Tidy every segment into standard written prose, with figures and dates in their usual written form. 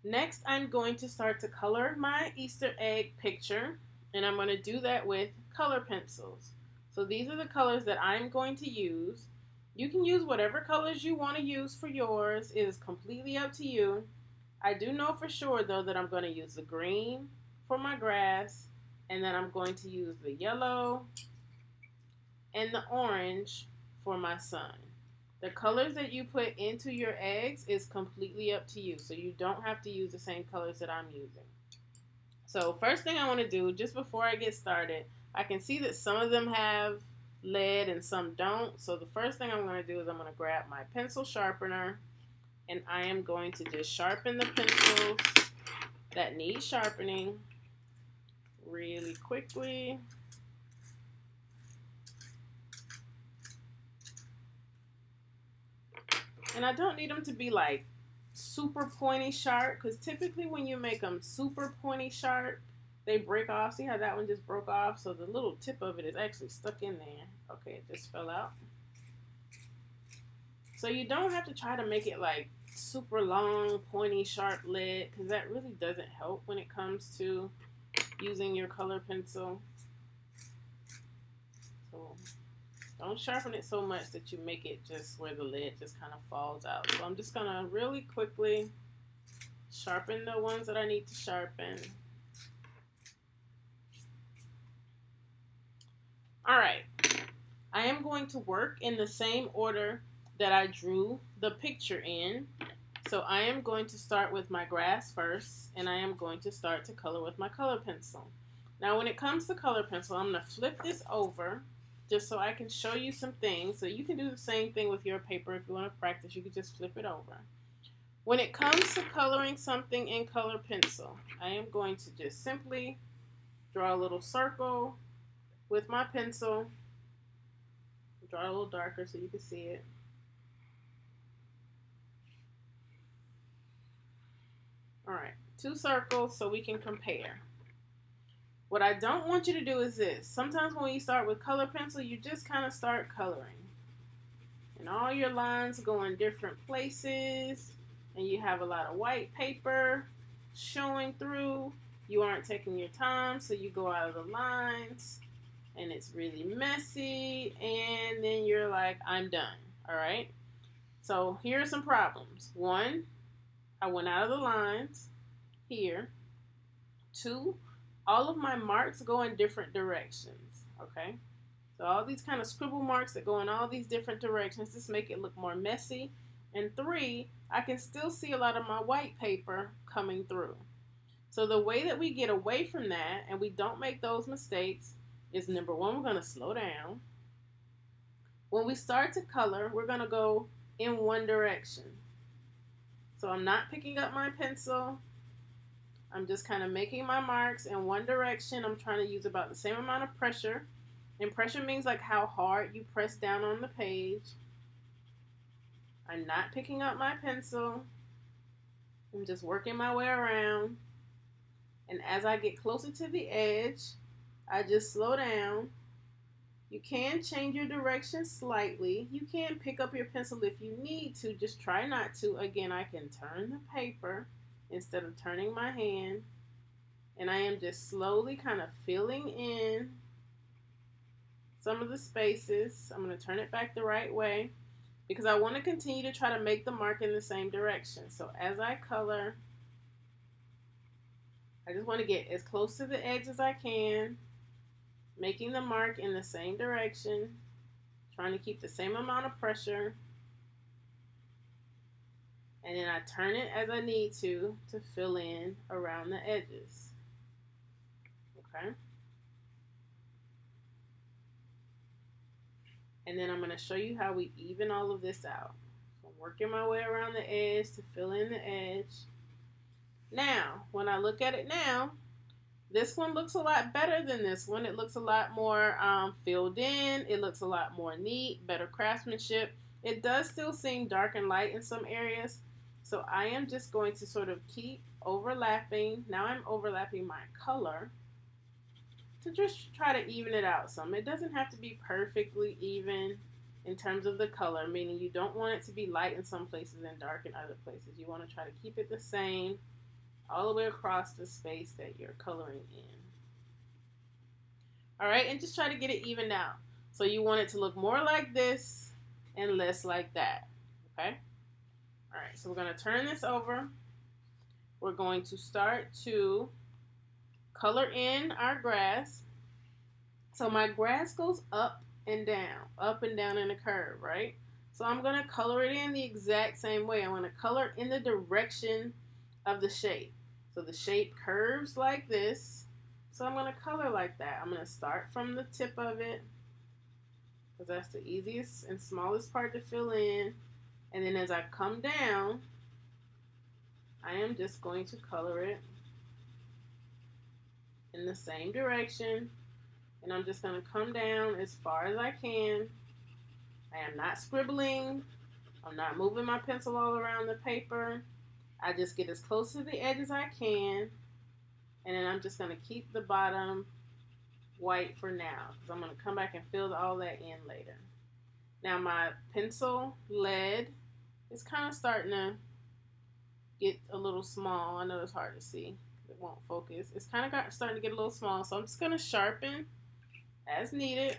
Next, I'm going to start to color my Easter egg picture, and I'm going to do that with color pencils. So these are the colors that I'm going to use. You can use whatever colors you want to use for yours. It is completely up to you. I do know for sure, though, that I'm going to use the green for my grass, and then I'm going to use the yellow and the orange for my sun. The colors that you put into your eggs is completely up to you, so you don't have to use the same colors that I'm using. So first thing I want to do, just before I get started, I can see that some of them have lead and some don't. So the first thing I'm going to do is I'm going to grab my pencil sharpener, and I am going to just sharpen the pencils that need sharpening really quickly. And I don't need them to be like super pointy sharp, because typically when you make them super pointy sharp, they break off. See how that one just broke off? So the little tip of it is actually stuck in there. Okay, it just fell out. So you don't have to try to make it like super long, pointy, sharp lead, because that really doesn't help when it comes to using your color pencil. So don't sharpen it so much that you make it just where the lead just kind of falls out. So I'm just going to really quickly sharpen the ones that I need to sharpen. All right. I am going to work in the same order that I drew the picture in. So I am going to start with my grass first, and I am going to start to color with my color pencil. Now when it comes to color pencil, I'm going to flip this over just so I can show you some things. So you can do the same thing with your paper if you want to practice. You can just flip it over. When it comes to coloring something in color pencil, I am going to just simply draw a little circle with my pencil. Draw it a little darker so you can see it. All right, 2 circles so we can compare. What I don't want you to do is this. Sometimes when you start with color pencil, you just kind of start coloring. And all your lines go in different places, and you have a lot of white paper showing through. You aren't taking your time, so you go out of the lines, and it's really messy, and then you're like, I'm done. All right? So here are some problems. 1, I went out of the lines here. 2, all of my marks go in different directions, okay? So all these kind of scribble marks that go in all these different directions just make it look more messy. And 3, I can still see a lot of my white paper coming through. So the way that we get away from that and we don't make those mistakes is, number 1, we're going to slow down. When we start to color, we're going to go in one direction. So I'm not picking up my pencil. I'm just kind of making my marks in one direction. I'm trying to use about the same amount of pressure. And pressure means like how hard you press down on the page. I'm not picking up my pencil. I'm just working my way around. And as I get closer to the edge, I just slow down. You can change your direction slightly. You can pick up your pencil if you need to. Just try not to. Again, I can turn the paper instead of turning my hand. And I am just slowly kind of filling in some of the spaces. I'm going to turn it back the right way because I want to continue to try to make the mark in the same direction. So as I color, I just want to get as close to the edge as I can, making the mark in the same direction, trying to keep the same amount of pressure. And then I turn it as I need to fill in around the edges. Okay? And then I'm going to show you how we even all of this out. So I'm working my way around the edge to fill in the edge. Now, when I look at it now, this one looks a lot better than this one. It looks a lot more filled in. It looks a lot more neat, better craftsmanship. It does still seem dark and light in some areas. So I am just going to sort of keep overlapping. Now I'm overlapping my color to just try to even it out some. It doesn't have to be perfectly even in terms of the color, meaning you don't want it to be light in some places and dark in other places. You want to try to keep it the same. all the way across the space that you're coloring in. All right, and just try to get it evened out. So you want it to look more like this and less like that, okay? All right, so we're gonna turn this over. We're going to start to color in our grass. So my grass goes up and down in a curve, right? So I'm gonna color it in the exact same way. I'm gonna color in the direction of the shape. So the shape curves like this. So I'm going to color like that. I'm going to start from the tip of it because that's the easiest and smallest part to fill in. And then as I come down, I am just going to color it in the same direction. And I'm just going to come down as far as I can. I am not scribbling. I'm not moving my pencil all around the paper. I just get as close to the edge as I can. And then I'm just going to keep the bottom white for now because I'm going to come back and fill all that in later. Now my pencil lead is kind of starting to get a little small. I know it's hard to see. It won't focus. It's kind of starting to get a little small, so I'm just going to sharpen as needed.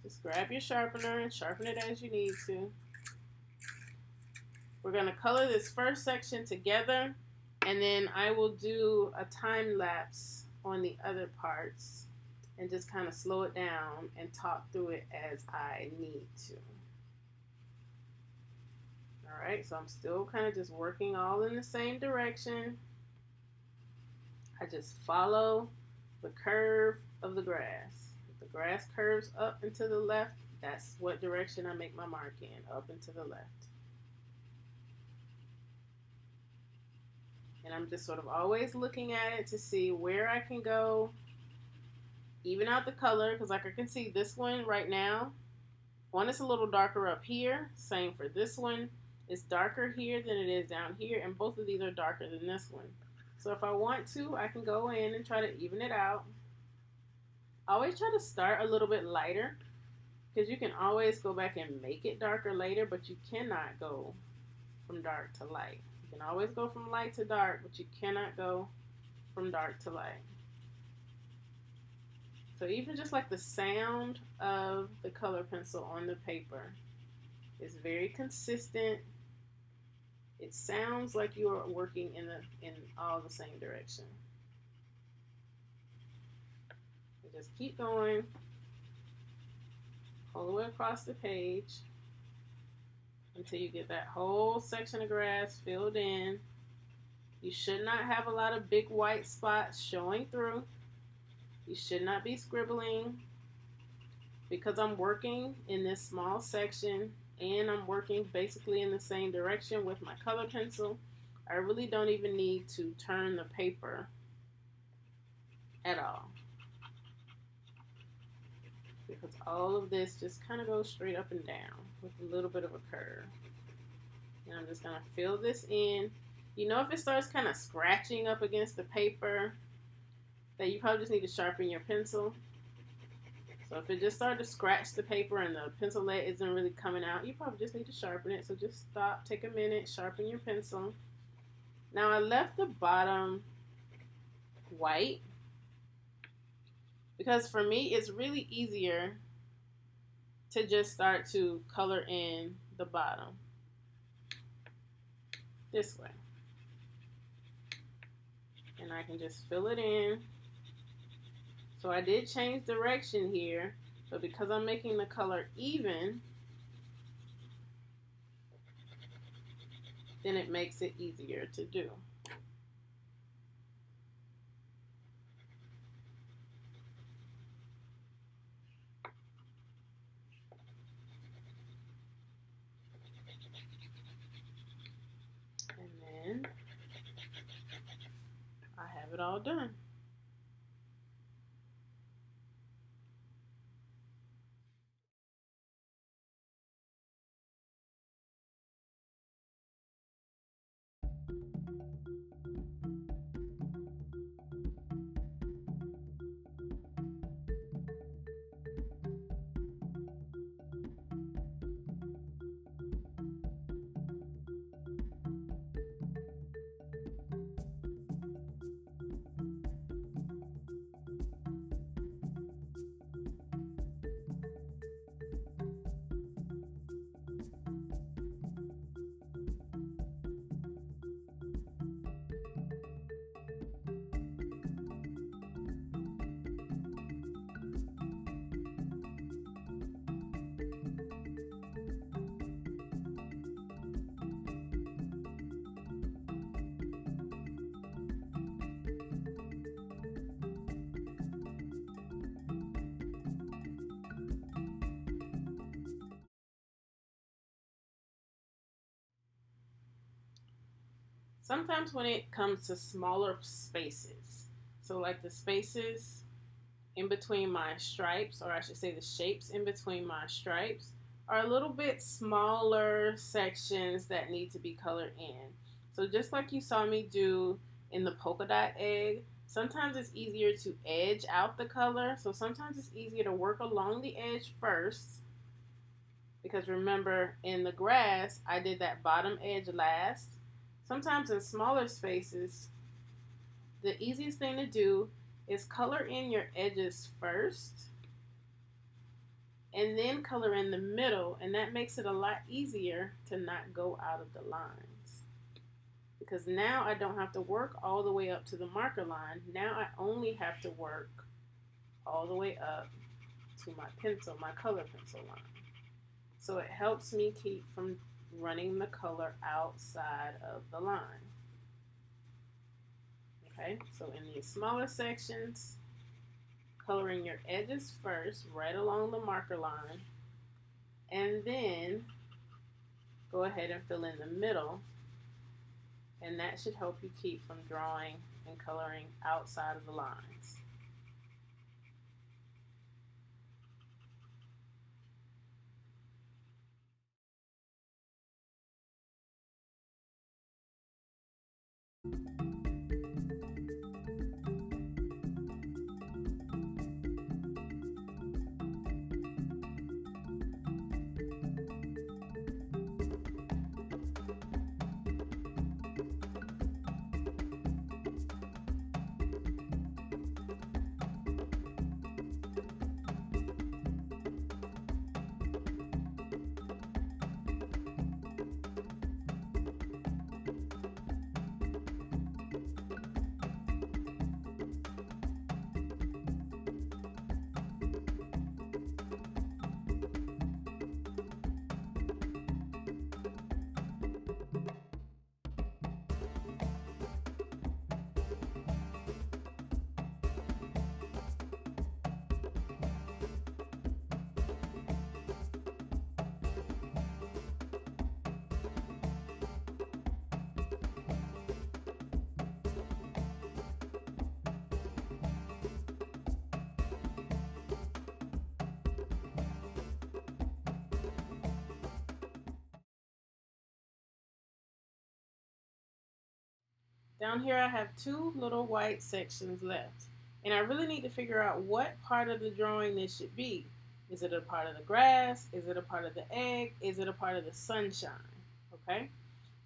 Just grab your sharpener and sharpen it as you need to. We're going to color this first section together. And then I will do a time lapse on the other parts and just kind of slow it down and talk through it as I need to. All right, so I'm still kind of just working all in the same direction. I just follow the curve of the grass. If the grass curves up and to the left, that's what direction I make my mark in, up and to the left. And I'm just sort of always looking at it to see where I can go, even out the color, because like I can see this one right now, one is a little darker up here, same for this one. It's darker here than it is down here, and both of these are darker than this one. So if I want to, I can go in and try to even it out. I always try to start a little bit lighter, because you can always go back and make it darker later, but you cannot go from dark to light. You can always go from light to dark, but you cannot go from dark to light. So even just like the sound of the color pencil on the paper is very consistent. It sounds like you are working in all the same direction. And just keep going all the way across the page until you get that whole section of grass filled in. You should not have a lot of big white spots showing through. You should not be scribbling. Because I'm working in this small section and I'm working basically in the same direction with my color pencil, I really don't even need to turn the paper at all. Because all of this just kind of goes straight up and down with a little bit of a curve. And I'm just going to fill this in. You know, if it starts kind of scratching up against the paper, that you probably just need to sharpen your pencil. So if it just started to scratch the paper and the pencil lead isn't really coming out, you probably just need to sharpen it. So just stop, take a minute, sharpen your pencil. Now I left the bottom white because for me it's really easier to just start to color in the bottom this way. And I can just fill it in. So I did change direction here, but because I'm making the color even, then it makes it easier to do. And then I have it all done. Sometimes when it comes to smaller spaces, so like the spaces in between my stripes, or I should say the shapes in between my stripes, are a little bit smaller sections that need to be colored in. So just like you saw me do in the polka dot egg, sometimes it's easier to edge out the color. So sometimes it's easier to work along the edge first, because remember in the grass, I did that bottom edge last. Sometimes in smaller spaces, the easiest thing to do is color in your edges first and then color in the middle, and that makes it a lot easier to not go out of the lines. Because now I don't have to work all the way up to the marker line. Now I only have to work all the way up to my pencil, my color pencil line. So it helps me keep from running the color outside of the line. Okay, so in these smaller sections, coloring your edges first, right along the marker line, and then go ahead and fill in the middle, and that should help you keep from drawing and coloring outside of the lines. Down here I have two little white sections left, and I really need to figure out what part of the drawing this should be. Is it a part of the grass? Is it a part of the egg? Is it a part of the sunshine? Okay,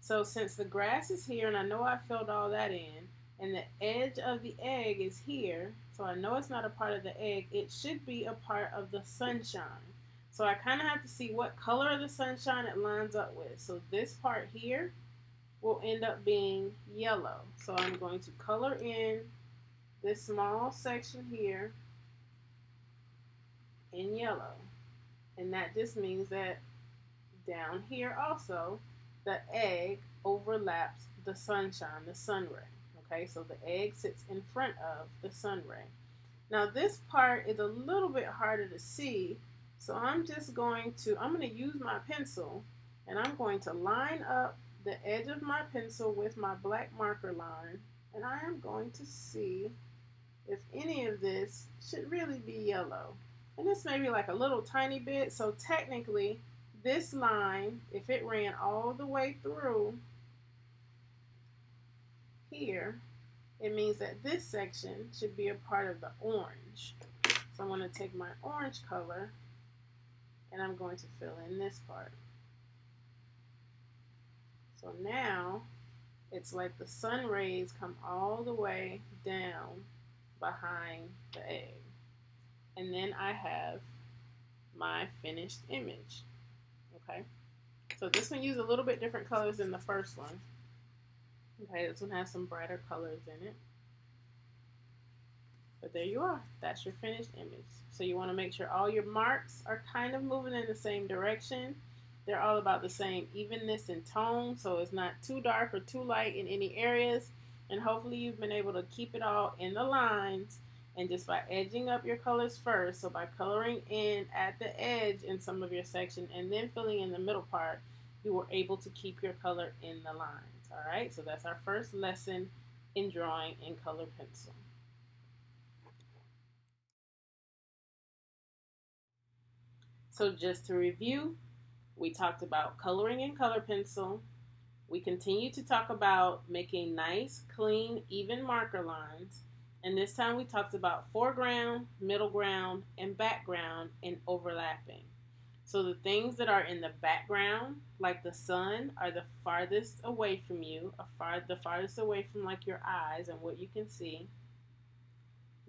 so since the grass is here and I know I filled all that in, and the edge of the egg is here, so I know it's not a part of the egg, it should be a part of the sunshine. So I kind of have to see what color of the sunshine it lines up with. So this part here will end up being yellow. So I'm going to color in this small section here in yellow. And that just means that down here also, the egg overlaps the sunshine, the sun ray. Okay, so the egg sits in front of the sun ray. Now this part is a little bit harder to see, so I'm going to use my pencil, and I'm going to line up the edge of my pencil with my black marker line, and I am going to see if any of this should really be yellow. And this may be like a little tiny bit, so technically this line, if it ran all the way through here, it means that this section should be a part of the orange. So I'm going to take my orange color and I'm going to fill in this part. So now it's like the sun rays come all the way down behind the egg. And then I have my finished image. Okay, so this one used a little bit different colors than the first one. Okay, this one has some brighter colors in it. But there you are. That's your finished image. So you want to make sure all your marks are kind of moving in the same direction. They're all about the same evenness and tone, so it's not too dark or too light in any areas. And hopefully you've been able to keep it all in the lines, and just by edging up your colors first, so by coloring in at the edge in some of your section and then filling in the middle part, you were able to keep your color in the lines. All right, so that's our first lesson in drawing in color pencil. So just to review, we talked about coloring in color pencil. We continue to talk about making nice, clean, even marker lines. And this time we talked about foreground, middle ground, and background and overlapping. So the things that are in the background, like the sun, are the farthest away from you, the farthest away from like your eyes and what you can see.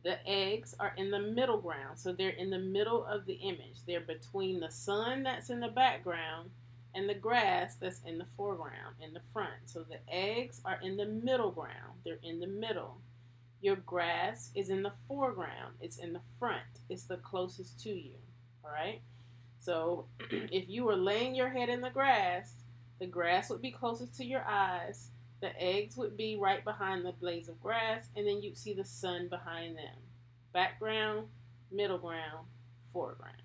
The eggs are in the middle ground, so they're in the middle of the image. They're between the sun that's in the background and the grass that's in the foreground, in the front. So the eggs are in the middle ground. They're in the middle. Your grass is in the foreground. It's in the front. It's the closest to you. All right? So if you were laying your head in the grass would be closest to your eyes. The eggs would be right behind the blades of grass, and then you'd see the sun behind them. Background, middle ground, foreground.